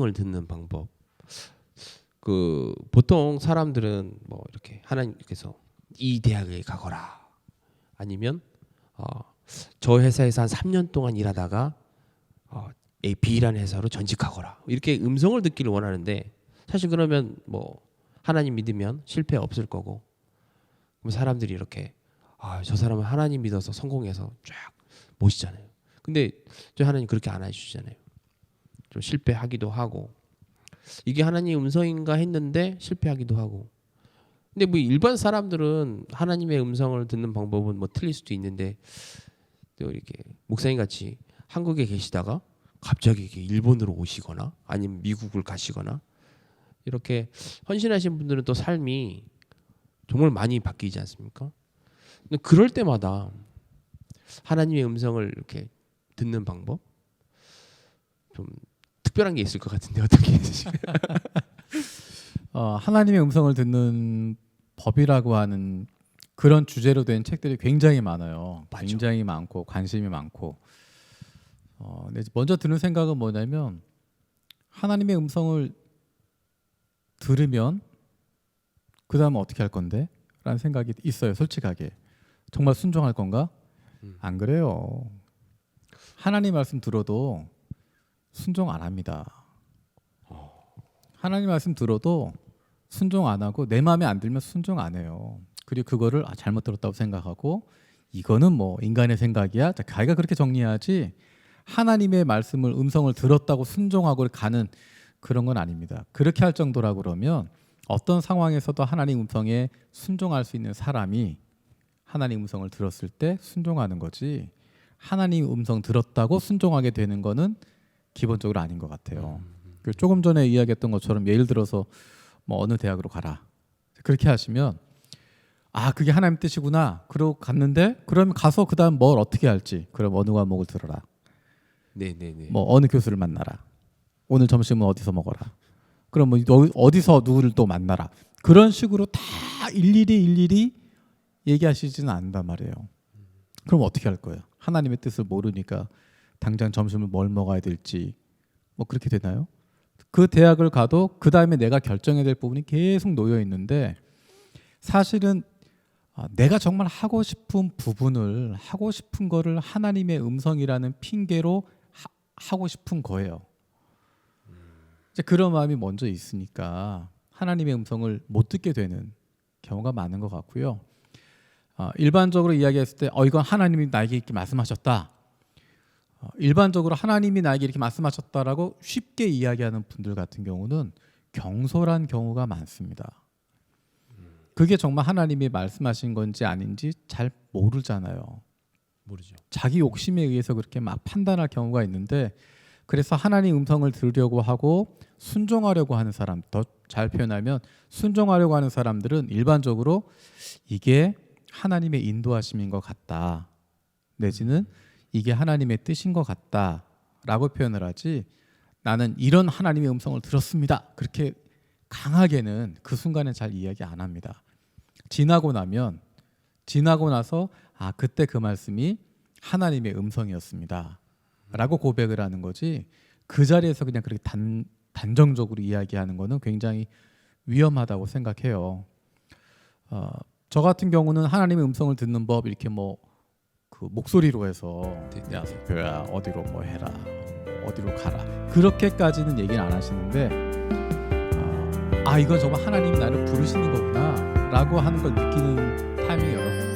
음성을 듣는 방법. 그 보통 사람들은 뭐 이렇게 하나님께서 이 대학에 가거라, 아니면 저 회사에서 한 3년 동안 일하다가 B라는 회사로 전직하거라, 이렇게 음성을 듣기를 원하는데, 사실 그러면 뭐 하나님 믿으면 실패 없을 거고, 그럼 사람들이 이렇게 저 사람은 하나님 믿어서 성공해서 쫙 모시잖아요. 근데 저 하나님 그렇게 안 해주시잖아요. 좀 실패하기도 하고, 이게 하나님의 음성인가 했는데 실패하기도 하고. 근데 뭐 일반 사람들은 하나님의 음성을 듣는 방법은 뭐 틀릴 수도 있는데, 또 이렇게 목사님 같이 한국에 계시다가 갑자기 이렇게 일본으로 오시거나 아니면 미국을 가시거나, 이렇게 헌신하신 분들은 또 삶이 정말 많이 바뀌지 않습니까? 근데 그럴 때마다 하나님의 음성을 이렇게 듣는 방법, 좀 특별한 게 있을 것 같은데 어떻게 해주실까요? 하나님의 음성을 듣는 법이라고 하는 그런 주제로 된 책들이 굉장히 많아요. 맞죠. 굉장히 많고 관심이 많고. 근데 먼저 드는 생각은 뭐냐면, 하나님의 음성을 들으면 그 다음에 어떻게 할 건데? 라는 생각이 있어요. 솔직하게. 정말 순종할 건가? 안 그래요. 하나님 말씀 들어도 순종 안 합니다. 하나님 말씀 들어도 순종 안 하고, 내 마음에 안 들면 순종 안 해요. 그리고 그거를 잘못 들었다고 생각하고, 이거는 뭐 인간의 생각이야, 자기가 그렇게 정리해야지, 하나님의 말씀을 음성을 들었다고 순종하고 가는 그런 건 아닙니다. 그렇게 할 정도라 그러면 어떤 상황에서도 하나님 음성에 순종할 수 있는 사람이 하나님 음성을 들었을 때 순종하는 거지, 하나님 음성 들었다고 순종하게 되는 거는 기본적으로 아닌 것 같아요. 조금 전에 이야기했던 것처럼 예를 들어서 뭐 어느 대학으로 가라, 그렇게 하시면 그게 하나님 뜻이구나 그러고 갔는데, 그러면 가서 그 다음 뭘 어떻게 할지, 그럼 어느 과목을 들어라, 네네네. 뭐 어느 교수를 만나라, 오늘 점심은 어디서 먹어라, 그럼 뭐 어디서 누구를 또 만나라, 그런 식으로 다 일일이 얘기하시지는 않는단 말이에요. 그럼 어떻게 할 거예요? 하나님의 뜻을 모르니까 당장 점심을 뭘 먹어야 될지 뭐 그렇게 되나요? 그 대학을 가도 그 다음에 내가 결정해야 될 부분이 계속 놓여 있는데, 사실은 내가 정말 하고 싶은 부분을, 하고 싶은 거를 하나님의 음성이라는 핑계로 하고 싶은 거예요. 이제 그런 마음이 먼저 있으니까 하나님의 음성을 못 듣게 되는 경우가 많은 것 같고요. 일반적으로 이야기했을 때 이건 하나님이 나에게 이렇게 말씀하셨다, 일반적으로 하나님이 나에게 이렇게 말씀하셨다라고 쉽게 이야기하는 분들 같은 경우는 경솔한 경우가 많습니다. 그게 정말 하나님이 말씀하신 건지 아닌지 잘 모르잖아요. 모르죠. 자기 욕심에 의해서 그렇게 막 판단할 경우가 있는데, 그래서 하나님 음성을 들으려고 하고 순종하려고 하는 사람, 더 잘 표현하면 순종하려고 하는 사람들은 일반적으로 이게 하나님의 인도하심인 것 같다, 내지는 이게 하나님의 뜻인 것 같다라고 표현을 하지, 나는 이런 하나님의 음성을 들었습니다, 그렇게 강하게는 그 순간에 잘 이야기 안 합니다. 지나고 나서 그때 그 말씀이 하나님의 음성이었습니다 라고 고백을 하는 거지, 그 자리에서 그냥 그렇게 단정적으로 이야기하는 거는 굉장히 위험하다고 생각해요. 저 같은 경우는 하나님의 음성을 듣는 법, 이렇게 뭐 그 목소리로 해서 야 석표야 어디로 뭐 해라, 어디로 가라, 그렇게까지는 얘기는 안 하시는데, 이건 정말 하나님이 나를 부르시는 거구나 라고 하는 걸 느끼는 타이밍이 여러 번